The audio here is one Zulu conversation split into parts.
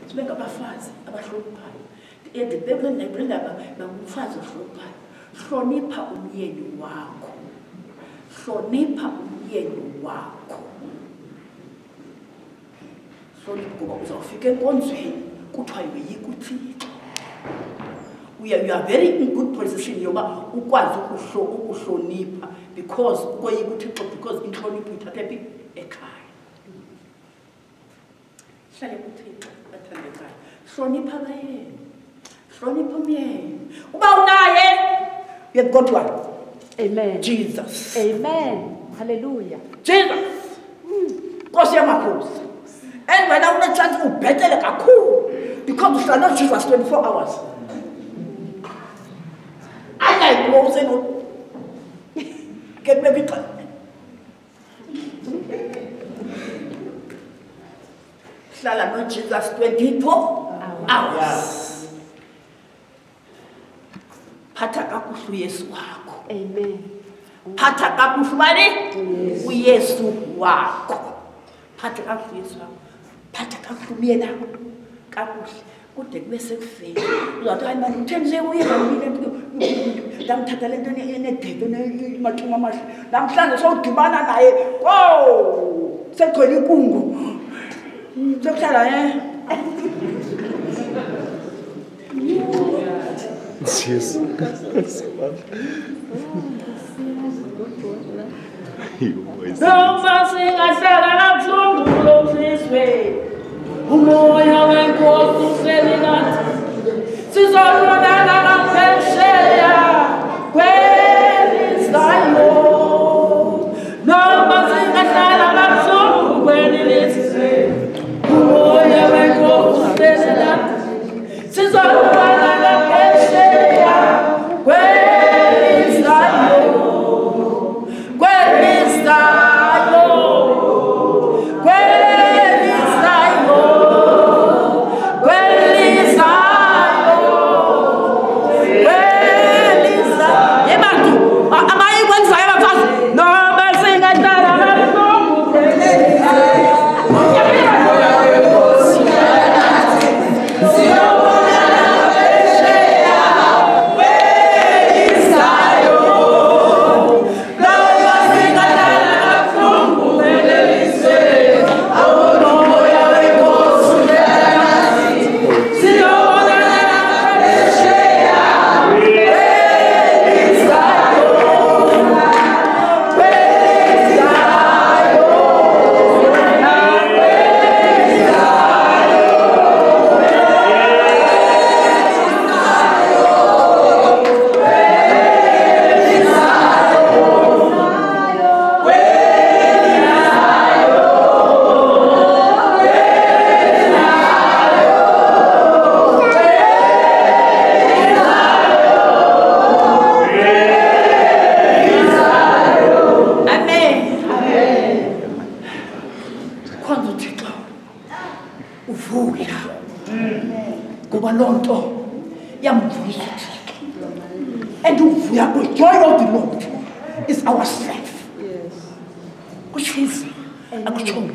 sibe ngabafazi abahloniphayo. Ebhayibhilini nayibhilindaba ngumfazi ohloniphayo. Hlonipha umyeni wakho. Hlonipha umyeni wakho. Hlonipha ngoba uzawufika enkonzweni kuthiwa yoyika uThixo. You are very in good position yoba ukwazi ukuhlonipha because ukoyika uThixo because inhlonipho ithatha phi ekhaya. Hlale kuThixo bathandekayo. Hlonipha abayeni. Hlonipha umyeni. Uba unaye you have got one. Amen. Jesus. Amen. Hallelujah. Jesus. Nkosi yamakhosi. And wena una chance ubhetele kakhulu because uhlala no Jesus 24 hours. I like Moses no. Get me bit. Hlala no Jesus 24 hours. Phatha kakuhle Yesu wakho. Amen. Phatha kakuhle bani? uYesu wakho. Phatha kakuhle Yesu wakho. Phatha kakuhle umyeni wakho. Kakuhle. Kude kube sekufeni. Uzathi hayi manje uthembise uye ngamile ndamthatha lento enedebe nemathunga amahle. Namhlanje sowudibana naye. Wow! Sekugcwele inkungu. Sekuhlala Jesus. Noma singahlala kabuhlungu lomfiswe. Umoya wenkosi uhleli nathi. Sizolwana ngaphesheya kwelizayo. Noma singahlala kabuhlungu kwelizwe. Umoya wenkosi uhleli nathi. Sizolwana ngaphesheya kwelizayo. And the joy of the Lord is our strength. Which is a strong.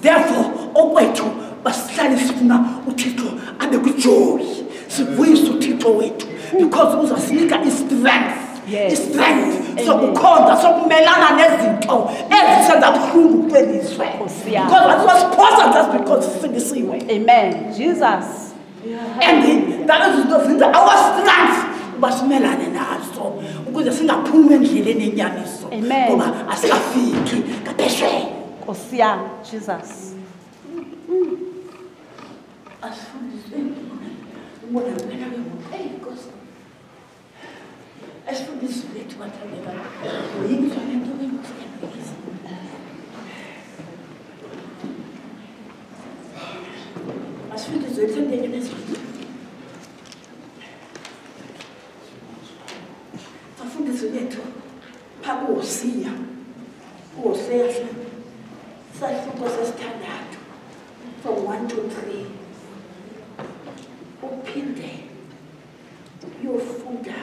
Therefore, okwethu basihlale sifuna uThixo abe kujoy. Sivuyise uThixo wethu because uzasinika istrength. Strength sokukhonza sokumelana nezinto ezisenza ubuhlungu kwelizwe. Because that was possible just because sifundisiwe. Amen. Jesus. And that is our strength. Basimelane nazo ukuze singaphumi endleleni enyaniso ngoba asikafiki kaphesheya. Nkosi yami Jesus. Asifundise ubona wena hey Nkosi. Asifundise lethu bathandeka. Uyinzwa lento engiyenza. Asifundise lethu engiyenza. Lethu phambi Hosea sahluko sesithandathu from 1 to 3 uphinde uyofunda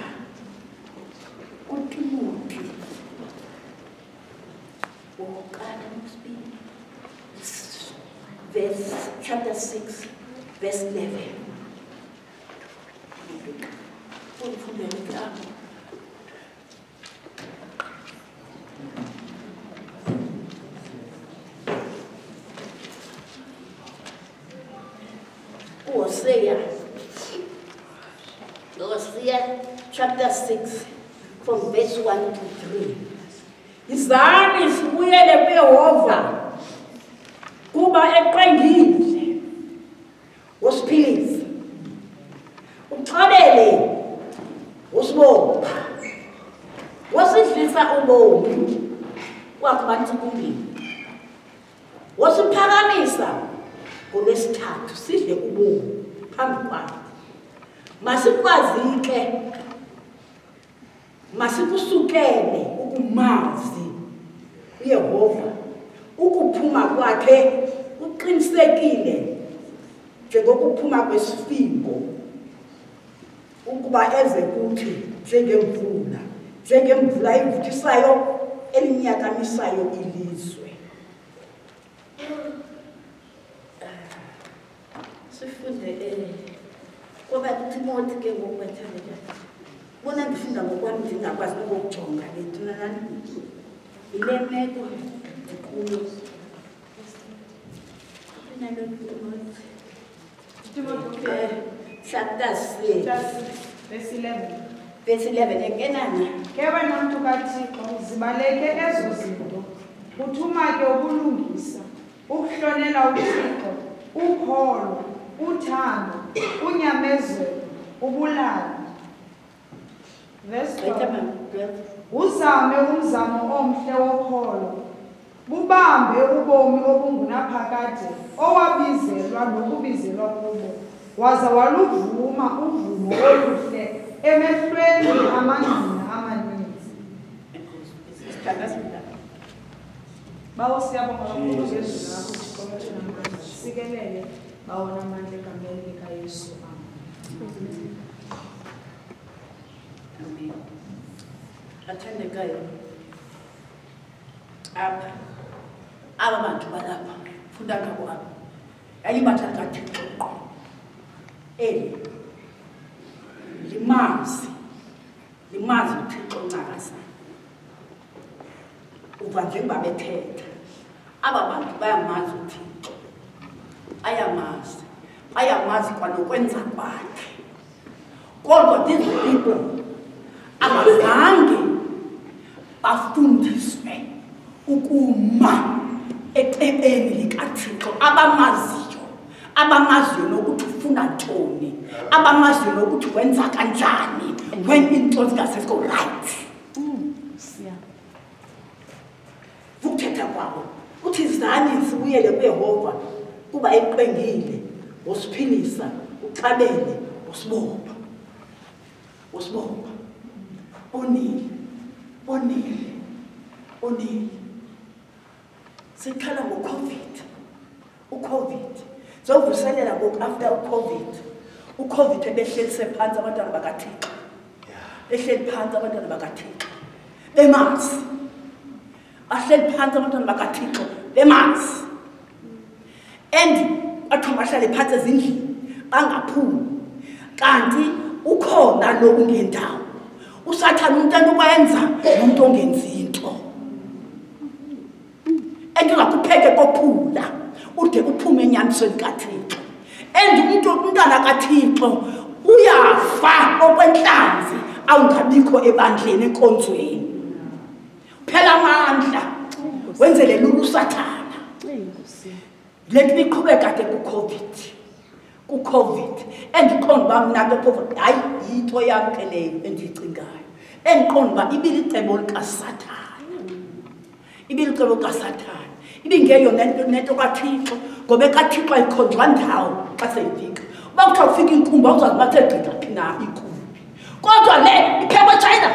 kuTimothi wokuqala verse chapter 6 verse 11. Hosea chapter 6 from verse 1 to 3. Izani sibuyele kuYehova kuba eqengile wosiphilisa uxabele wosibopha wasidlisa ubomi kwakubantsibumbili wasiphakamisa ngolwesithathu sidle ubomi phambi kwakhe. Masikwazi-ke masikusukele ukumazi uYehova ukuphuma kwakhe uqinisekile njengokuphuma kwesifimbo ukuba eze kuthi njengemvula evuthisayo elinyakamisayo ilizwe. Sifunde ngoba uTimothy ke ngokwethandela bona ngifunda ngokwami ndingakwazi ukujonga lethu nani ile meko enkulu Timothy chapter 6 verse 11 engenana ke wena mntu kaThixo zibaleke ezo zinto uthuma ke ukulungisa ukuhlonela uThixo ukholo uthando unyamezelo ubulali. Verse 12. Uzame umzamo omhle wokholo bubambe ubomi obungunaphakade owabizelwa nokubizelwa kubo waza waluvuma uvumo oluhle emehlweni amangqina amaninzi. Bawo siyabonga kakhulu ngezwi lakho Thixo namandla sikelele bawona amandla egameni likaYesu. Amen. Athandekayo apha aba bantu balapha funda ngabo apha yayibatha kaThixo qho limazi uThixo ncakasa uva njengoba bethetha aba bantu bayamazi uThixo bayamazi kwanokwenza kwakhe kodwa these people abazange bafundiswe ukuma eqebeni likaThixo abamaziyo nokuthi ufuna ntoni abamaziyo nokuthi wenza kanjani when into zingasesikho right. Ukuthetha kwabo uthi zani sibuyele kuYehova kuba eqengile wosiphilisa uxabele wosibopha onile sikhala uCovid zovuselela ngoku after uCovid ebehlelise phansi abantwana bakaThixo behleli phansi abantwana bakaThixo bemazi ahleli phansi abantwana bakaThixo bemazi and bathoma bahlale phansi ezindlini bangaphumi kanti ukhona lo ungendawo usathana umuntu anokwenza nomuntu ongenzi into engingakupheke kophula ude uphume enyamisweni kaThixo and umntwana kaThixo uyafa okwenhlanzi awungabikho ebandleni enkonzweni phela amandla wenzele lulu usathana lethi liqhubeka kade ku-COVID endiqonda uba mna ke phofu hayi yinto yami ke leyo endiyicingayo endiqonda uba ibilicebo likasathana ibingeyo nento kaThixo ngoba kaThixo ayikhonjwa ndawo xa seyifika uba kuthiwa kufika inkumbi awuzazi bathe gqitha phi na inkumbi kodwa le iphekwe eChina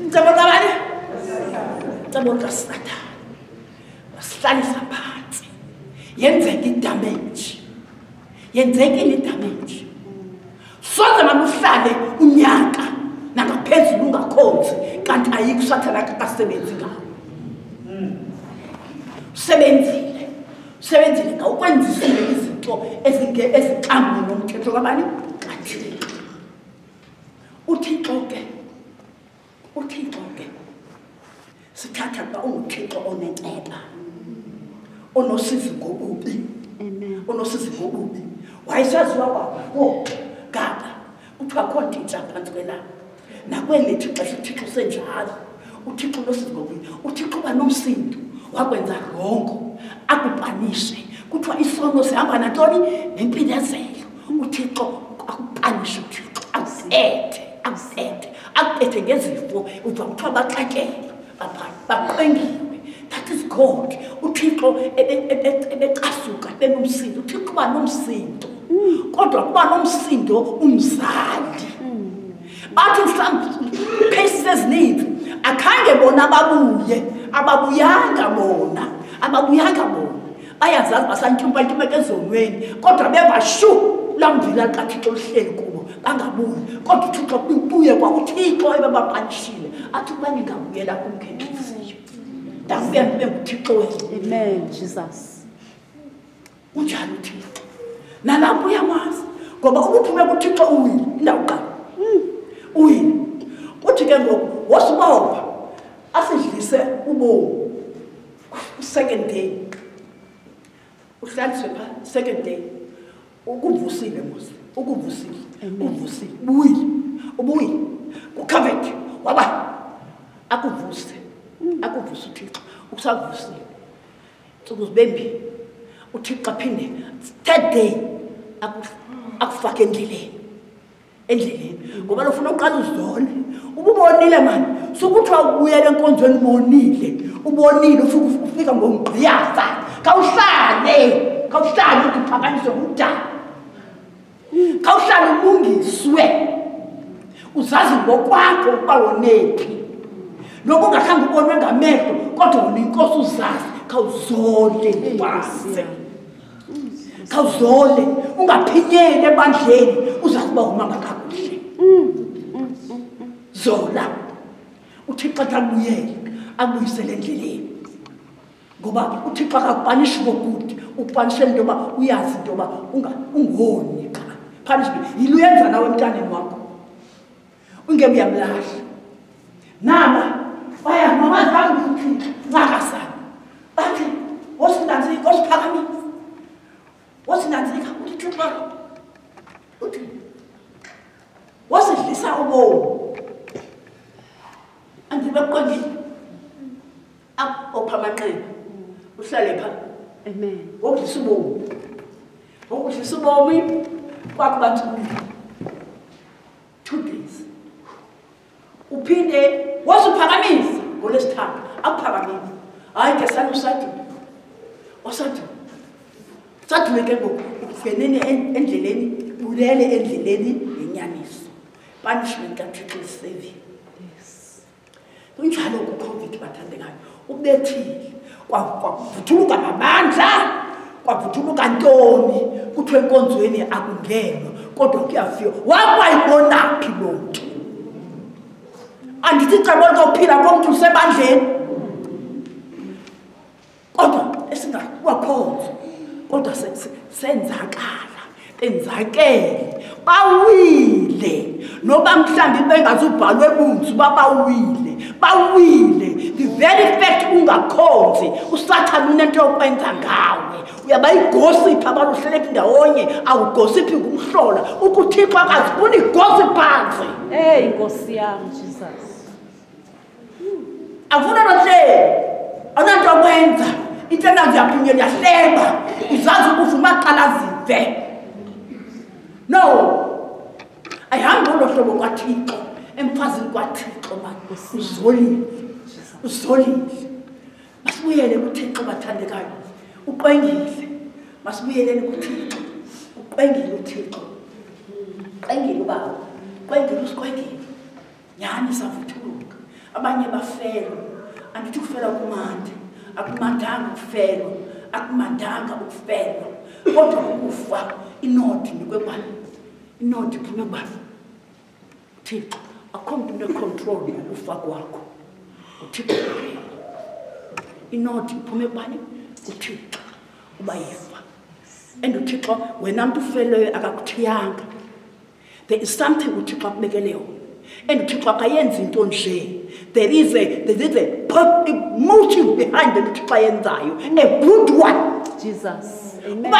ncebo kabani ncebo kasathana wasihlalisa phansi yenzekile idamage soze mamuhlale unyaka nangaphezulu ungakhonzi kanti ayikho usathana akasebenzi ngawo Sebenzile ngawukwenzisile izinto ezixambu nomthetho kabani kaThixo. uThixo ke sithatha xa uThixo onenceba onosizi ngobubi. Amen. Onosizi ngobubi wayesaziwa kwabo gaba kuthiwa akho nditsha phantsi kwelanga nakwelithi xesha uThixo senjalo. uThixo unosizi ngobubi. uThixo banomsindo wakwenza rongo akupanishe kuthiwa isono sihamba nantoni nempindezelo. uThixo akupanishe. uThixo akuphethe ngezifo uva kuthiwa baxakele baqengiwe. That is God. uThixo ebecasuka benomsindo. uThixo banomsindo kodwa kuba nomsindo umzali. Bathi mhlawumbe cases ezininzi akhange bona ababuyanga bona bayazazi basantyumpa ezonweni kodwa bebashu lamvila kaThixo lihleli kubo bangabuyi. kodwa uThixo kubuye kwa uThixo ebebapanishile athi ukuba ningabuyela kumkhenkeziyo ndabuya ndibe nguThixo wenu. Amen, Jesus. Unjani uThixo nalapho uyamazi ngoba ubuphume kuThixo uwile indawo qala uwile. uthi ke ngoku wosibopha asidlise ubomi second day uhlaliswe pha second day ukuvusile musi ukuvusile ubuyi ukhavete waba akuvuse uThixo ukusavusile nsuku zibembi uThixo aphinde third day akufake endleleni ngoba lofuna uqala uzone ububonile manje sokuthiwa ubuyele enkonzweni ubonile ufika ngomgqiyaza kawuhlale uphakanyiswe ngumdala kawuhlale ulungiswe uzazi ngokwakho ukuba wonephi noba ungakhange ubonwe ngamehlo kodwa wona inkosi uzazi khawuzole khawuzole ungaphinyeli ebandleni uza kuba umama kakuhle zola uThixo akubuyele akubuyisele endleleni ngoba uThixo akakupanishi ngokuthi ukupanishela into yoba uyazi into yoba ungoni cha punishment yilo uyenza nawe emntaneni wakho unge uyamlahla nama baya mamazi uThixo ngakasana bathi wosinanzika osiphakamisa wosinanzika uThixo uthi wosidlisa ubomi andibaqondile apho phamanqeba uhlale pha. Amen. Wokudlisa ubomi kwakuba 2 days uphinde wasuphakamisa ngolesithathu akuphakamisa hayi ke sathi ke ngoku ukufenene endleleni ulele endleleni yenyaniso punishment kaThixo isevile. Yes. Kunjalo ku-COVID bathandekayo ubethile kwavuthuluka ngamandla kwavuthuluka ntoni kuthiwe enkonzweni akungenwa kodwa kuyafika wakwayibonaphi loo nto andithi cabona uphila komntu usebandleni kodwa esingakuwakhonza kodwa benzakele bawile noba mhlambi bengazubhalwe bunzi bawile the very fact ungakhonzi usathana unento yokwenza ngawe uyaba igosiphi abantu uhlele ndawonye awugosiphi ngumhlola ukuThixo akazifuni igosiphi phansi. Hey Nkosi yami Jesus. Afuna nohlelo ananto okwenza intena ziyaphinyela yahleba uzazi ukuvuma qala zive no ayihambi olohlobo kwaThixo emfazini kwaThixo manje uzolile masibuyele kuThixo bathandekayo uqengile masibuyeleni kuThixo uqengile uThixo qengile ubaba qengile usiqengile nyani savuthuluka abanye bafela andithi kufela kumandi akumandanga ukufela akumandanga ukufela kodwa ukufa inodi nikwebani inodi iphume kubani Thixo akho muntu econtrol ukufa kwakho uThixo inodi iphume kubani uThixo ubayifa. And uThixo wena muntu ufeleyo akakuthiyanga. There is something uThixo akubekele yona. And uThixo akayenzi into nje. There is a motive behind the uThixo ayenzayo, a good one. Jesus. Amen.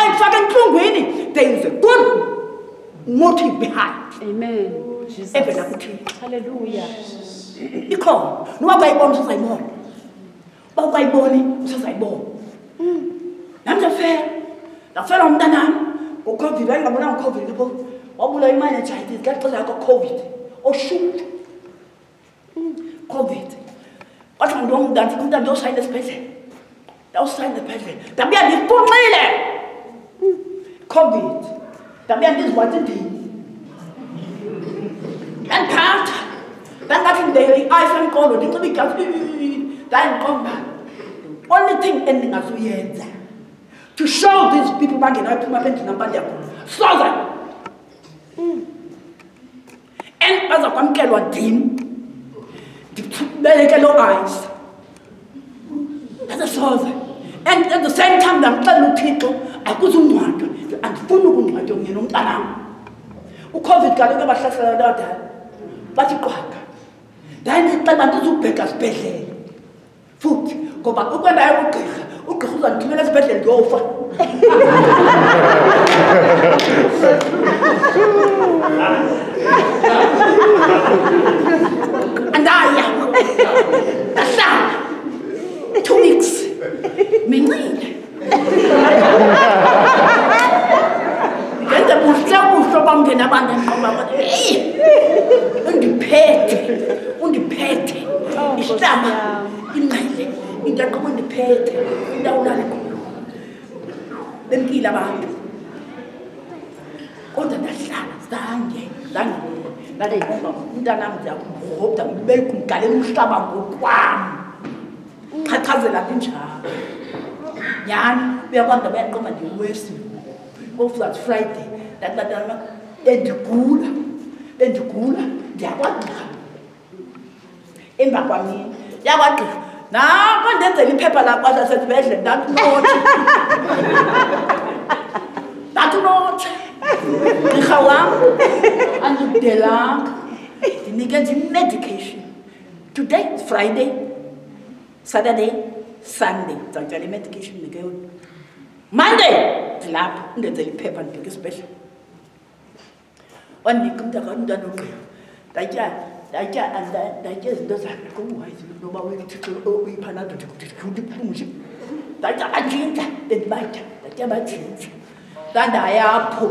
There is a good motive behind. Amen. Jesus. Hallelujah. Because no bayibona usayibona. Bawayibona usayibona. Namje fair. La fair umntanami uCovid ayingabona uCovid lapho. Wabula imali ejayithi ngaxesha yakho COVID. Oshoot. COVID. Wathi umntana usayine esibhedlela. Usayine esibhedlela. Ndabuya ndifunxile. COVID. Ndabuya ndizwathi ndini. Yandiphatha. Ndangathi ndele iPhone call ndinxiba igazi. Ndandiqonda. Only thing endingazuyenza to show these people bangena phuma pendini abantu yakho. Soza. And baza kwamkelwa ndim. Ndibeleke lo eyes. Asoza. And at the same time ndamxela uThixo akuzungcwathwa. Andifuni ukungcwathwa kunye nomntanami. uCovid kaloku abahlasela abadala. Bathi qwaka. Ndandixela ndizubheka esibhedlela. Futhi ngoba ukwendayo ugqirha uzandithumela esibhedlela ndiyofa. Andaya. Ndahlala 2 weeks. Mincile. Ngenza buhle bamngena abantu enqoba bathi hey undiphethe ihlamba inqile into aqobo undiphethe indawulala khona bempila abantu kodwa ndahlala zange umntanami ndiyakuhoda ngibeke umgalela umhlaba ngokwami qhaqhazela kunjalo yani uyakwazi bayanqoma ndiwesi ngoFriday Friday ndakulatana bendigula ndiyakwagqirha emva kwami yakwagqirha nako ndenzela iphepha lakho asesibhedlela ndakunothi gqirha wam andikudelanga ndinikeza medication. Today is Friday, Saturday, Sunday ndizawutyala imedication ndike yona. Monday ndilapha ndenzela iphepha ndibheke esibhedlela. Wanika umntana ogqirha ndatya izinto zakhe kumwayizi noba uThixo uyiPanado ndikuthi ndatya bajinja bendibatya ndatya bajinja ndandayapho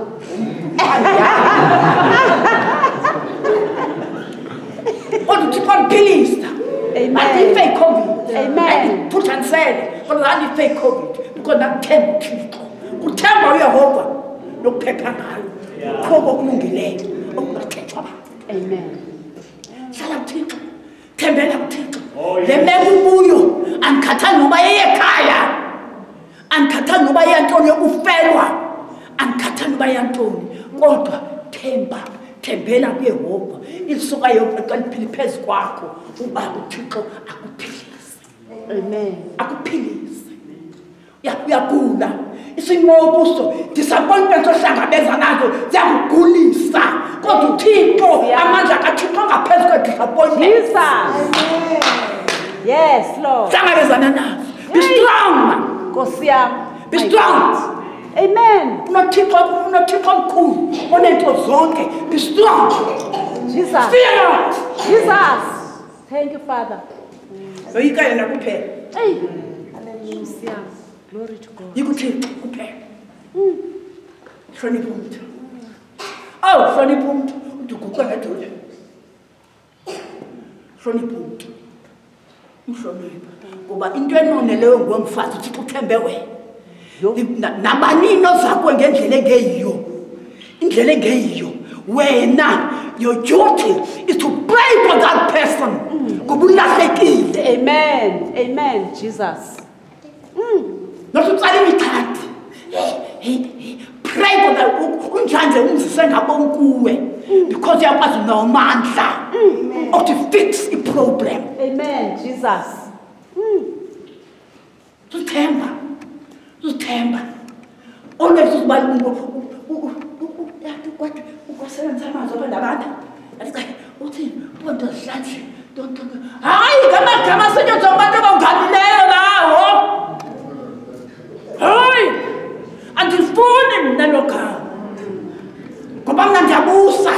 uThixo andiphilisa. Andifake COVID. Amen. Phuthanisele kodwa andifake COVID because ndakuthemba uThixo. Kuthemba uYehova nokuphepha ngayo khoko kulungileyo okungathethwa abantu. Amen. Hlala kuThixo. Thembela kuThixo. Le meko kuyo andikhathali noba yeyekhaya. Andikhathali noba yantoni yokufelwa. Andikhathali noba yantoni kodwa thembela kuYehova. Ilisuka yonke xa liphile phezu kwakho uba uThixo akuphilise. Amen. Akuphilise. Uyagula. Isimobuso disappointment ohlangabeza nazo ziyakugulisa. Kodwa uThixo amandla kaThixo ngaphezulu kwe-disappointment. Jesus. Yes, Lord. Hlangabezana nazo. Be strong. Nkosi yami. Be strong. Amen. unoThixo omkhulu onento zonke. Be strong. Jesus. Fear not. Jesus. Thank you, Father. Yoyika yena kuphela. Hey. Hallelujah. Glory to God. YikuThixo kuphela. Hlonipha umuntu. Hlonipha umuntu uduguqa ngedolo. Hlonipha umuntu. Umhlonipha. Ngoba into enoneleyo ngomfazi uThixo uthembe wena. Nabanini ozakwe ngendlela engeyiyo. Indlela engeyiyo. Wena, your duty is to pray for that person. Amen. Amen. Jesus. Not to tell me that. Pray for that. Because you have no man or to fix a problem. Amen. Jesus. To temper. uthemba always uzibali yathi kwathi ukwasebenza amazwi abantu uthi bonto hlanhle don't hayi ngama senyonzo abantu abangamileyo lawo hayi andifuni mina lokho ngoba mina ndiyabusa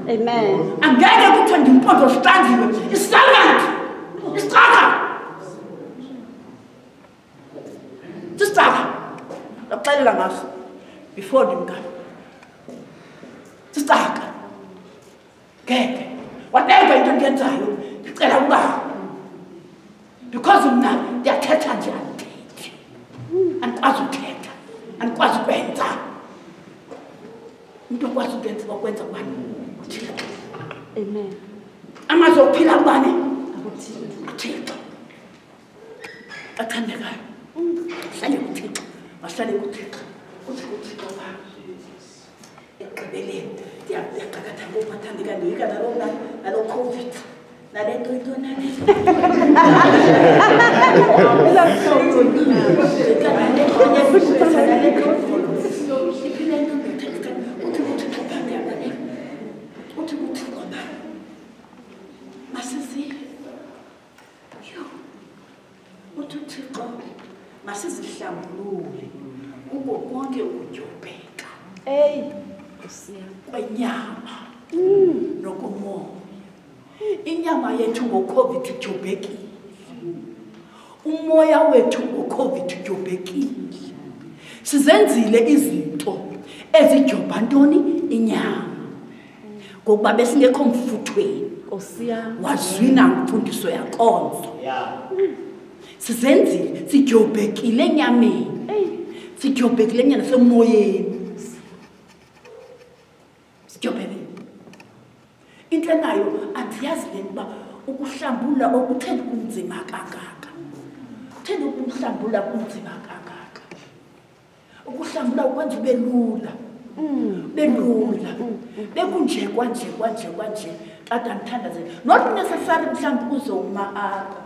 Amen. angeke kuthiwe ndimpondo hlanziwe isalad isicaka sisicaka ndakuxelela ngaso before ndimngani sisicaka ngeke whatever into ndiyenzayo ndicela ukuba because mna ndiyathetha nje andithethi andikwazi uthetha andikwazi ukwenza into okwazi ukwenza kubani uthixo. Amen. Amazwi okuphila kubani uthixo athandekayo hlale kuthixo mahlale kuthixo uthixo ekugqibeleni ndiyaqakatha ngophathandeka ndoyika nalo COVID nale nto into masizihlambulule kuko konke ukudyobheka kwenyama nokumoya. Inyama yethu ngo-COVID idyobhekile, umoya wethu ngo-COVID idyobhekile. Sizenzile izinto ezidyobha ntoni inyama ngokuba besingekho mfuthweni wazwina mfundiso yankonzo. Sizenzile sidyobhekile enyameni, sidyobhekile enyama nasemoyeni, sidyobhekile. Into nayo andiyazi lena ukuhlambula okuthenda kunzima kangaka. Uthenda ukuhlambula kunzima kangaka. Ukuhlambula ukwenza ube lula. Belula. Bekunje kwanje. Kade ngithandaze. Not necessary mhlawumbe uzoma apha.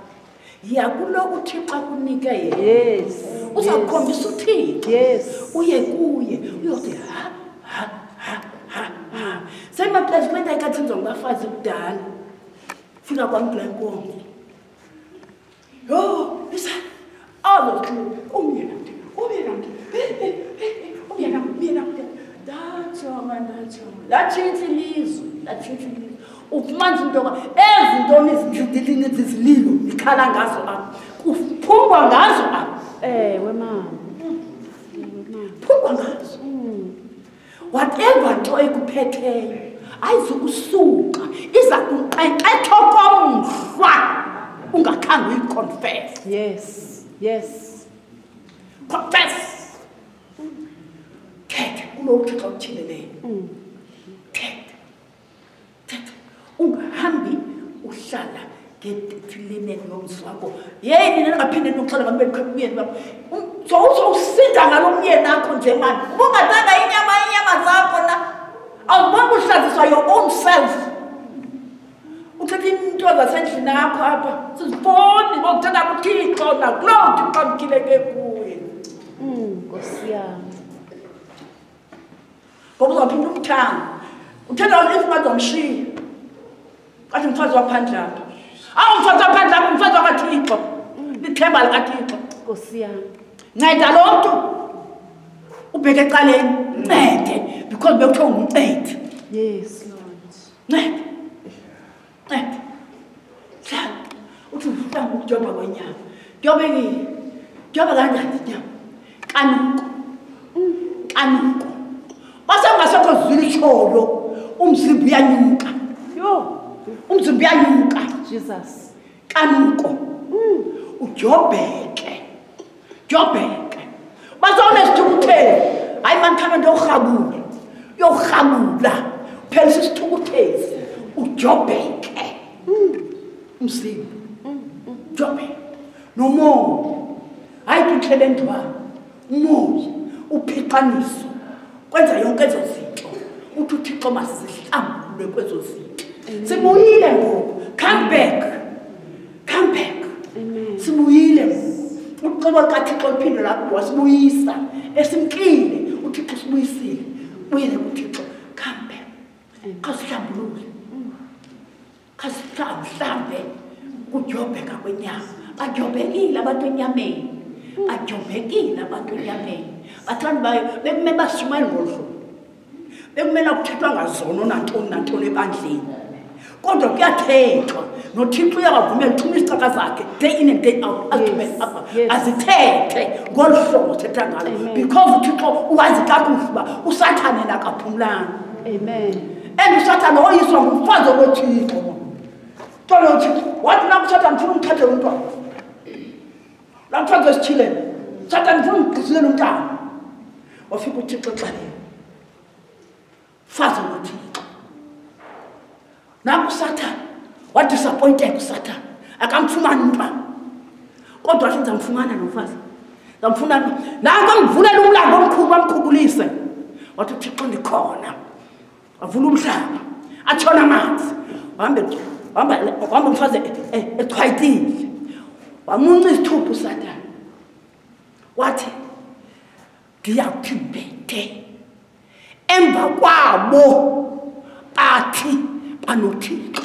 Yakulo uThixo kunike yena. Yes. Uzakhombisa uThixo. Yes. Uye kuye uyothi ha. Sema placement ayikathenza ngabafazi kudala. Fika kwaNklenkomo. Yo, isa all umyena. Latshintsha ilizwe. Ufumanisa into ezintoni izindlulile ezizililo ikhala ngazo apha. Kuphungwa ngazo apha. Mama. Phungwa ngazo. Whatever nto ekuphetheyo ayizukusuka iza kuqeqethwa komhlwa ungakhange uyiconfess. Yes. Confess. Thetha kulo uThixo uthileleyo. Thetha. Ungahambi uhlala ngetilinen yomzi wakho. Yey nina ngaphinde nokuxela ngabe bekhwemyeni bakho. Usinda ngalo myeni akho nje manje. Ungathanda inyama zakho na. Awubona uhlaziswa your own self. Uthatha into zasendlini yakho apha. Siziboni bokuthanda uThixo na glory uqamkileke kuye. Nkosi yami. Ngoba uzaphinda umthanda. Uthanda if mazomshiya. Athi mfazi waphandle apha. Mfazi waphandle apha, mfazi wakaThixo. Lithemba likaThixo. Nkosi yami. Nceda lo mntu. Ubheke eqaleni. Ncede because bekuthiwa ngumncedi. Yes, Lord. Ncede. Hlala. Uthi uhlanga ukujoba kwenyama. Dyobekile. Dyoba kanjani inyama? Kanuko. Basengasekho zwile itsholo. Umzimba uyanyuka. Umzimba uyanyuka. Jesus. Kanuko. Udyobheke. Bazawuna isithukuthezi. Hayi mankhana ndokurhabula. Yokurhabula. Phelisa isithukuthezi. Udyobheke. Umzimba. Udyobheke. Nomoya. Hayi kuthele ndwana. Umoya. Uphiqaniso. Kwenza yonke ezo zinto. Uthi uThixo masizihlambulule kwezo zinto. Sibuyile ngoku. Come back. Amen. Sibuyile. ucebo kaThixo liphinde lapho wasibuyisa esimkile uThixo sibuyisile uyele kuThixo come back khasihlambulule khasihlambe kujobheka kwenyama bajobhekile abantu enyameni bajobhekile abantu enyameni bathanda bayo bekumele basumane ngolhlobo bekumele ukuthethwa ngazona nantoni ebandleni kodwa kuyathethwa noThixo uyabavumela uthuma isicaka zakhe day in and day out azithethe ngolhlobo thetha ngalo because uThixo uwazi kakuhle uba usathane nakaphumlanga Amen. and usathane oyiswa ngumfazi onoThixo Tolo uThixo wathi nakusathane ufuna umthathe umntwana lapha kwesithilene Satan ufuna umgqisele umntwana wafika uThixo xabeni fazi uThixo naku Satan wadisappointed uSatan akamfumana umntwana kodwa wathi ngizamfumana nomfazi ngamfumana nangu ngivulela umlambo omkhulu bamkhubulise wathi uThixo ndikhona avula umhlaba atshona amanzi wahamba umfazi echwayitile wamunca isithupha uSatan wathi ngiyakuthi mbethe emva kwabo bathi banoThixo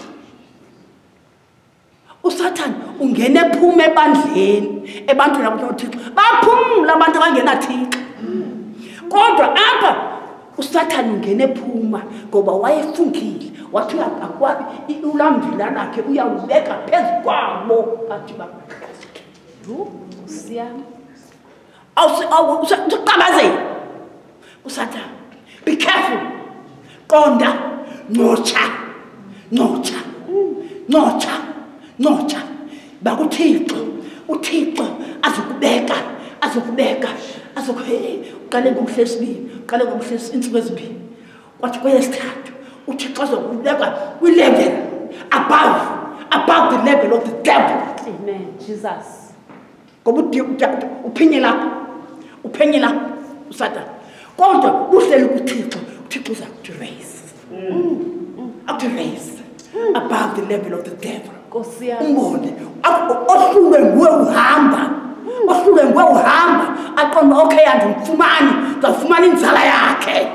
uSatan ungene ephuma ebandleni ebantwini abonoThixo baphumula abantu abangenaThixo kodwa apha uSatan ungene ephuma ngoba wayefungile wathi akwabi ulambila lakhe uyawubeka phezu kwabo bathi Siyami. uqabazela uSatan be careful qonda nocha bakuThixo uThixo azokubeka uqale ngomhlesibili uqale insuku ezibili wathi kweyesithathu uThixo azokubeka kwi-level above the level of the devil. Amen. Jesus. Ngoba uphenye lapho uSatan kodwa uhleli kuThixo uThixo uza raise above the level of the devil. Umbone ohlulwe nguwe uhamba aqonda okay andimfumani ngafumana inzala yakhe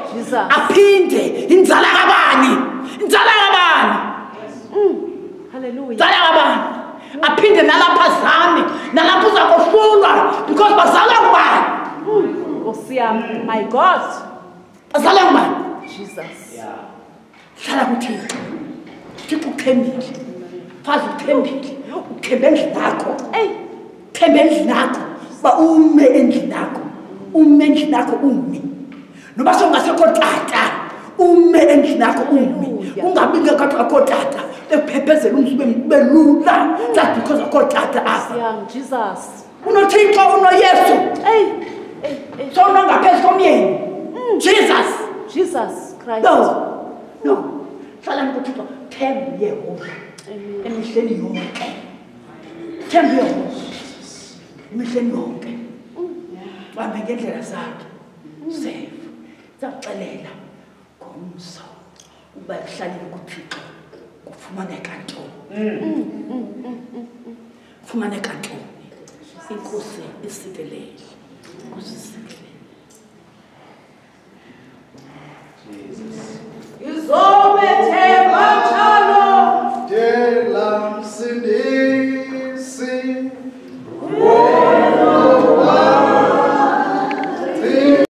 aphinde inzala kabani Hallelujah. inzala kabani aphinde nalapha zami nalapha uza kohlulwa because bazalwa ngubani My God. bazalwa ngubani Jesus. hlala kuThixo Thixo uthembile fazi uthembile uthembe endlini yakho thembe endlini yakho ba ume endlini yakho ume noba songasekho tata ume endlini yakho ume ungabi ngekho akho tata ephephezela umzube belula just because akho tata apha Jesus. unoThixo unoYesu so nongaphezulu komyeni Jesus Christ. No hlala kuThixo thembe Yehova emihleni yonke thembe Yehova emihleni yonke bambe ngendlela zakhe save zakuxelela ngomso uba kuhlalile kuThixo kufumaneka ntoni inkosi isikelele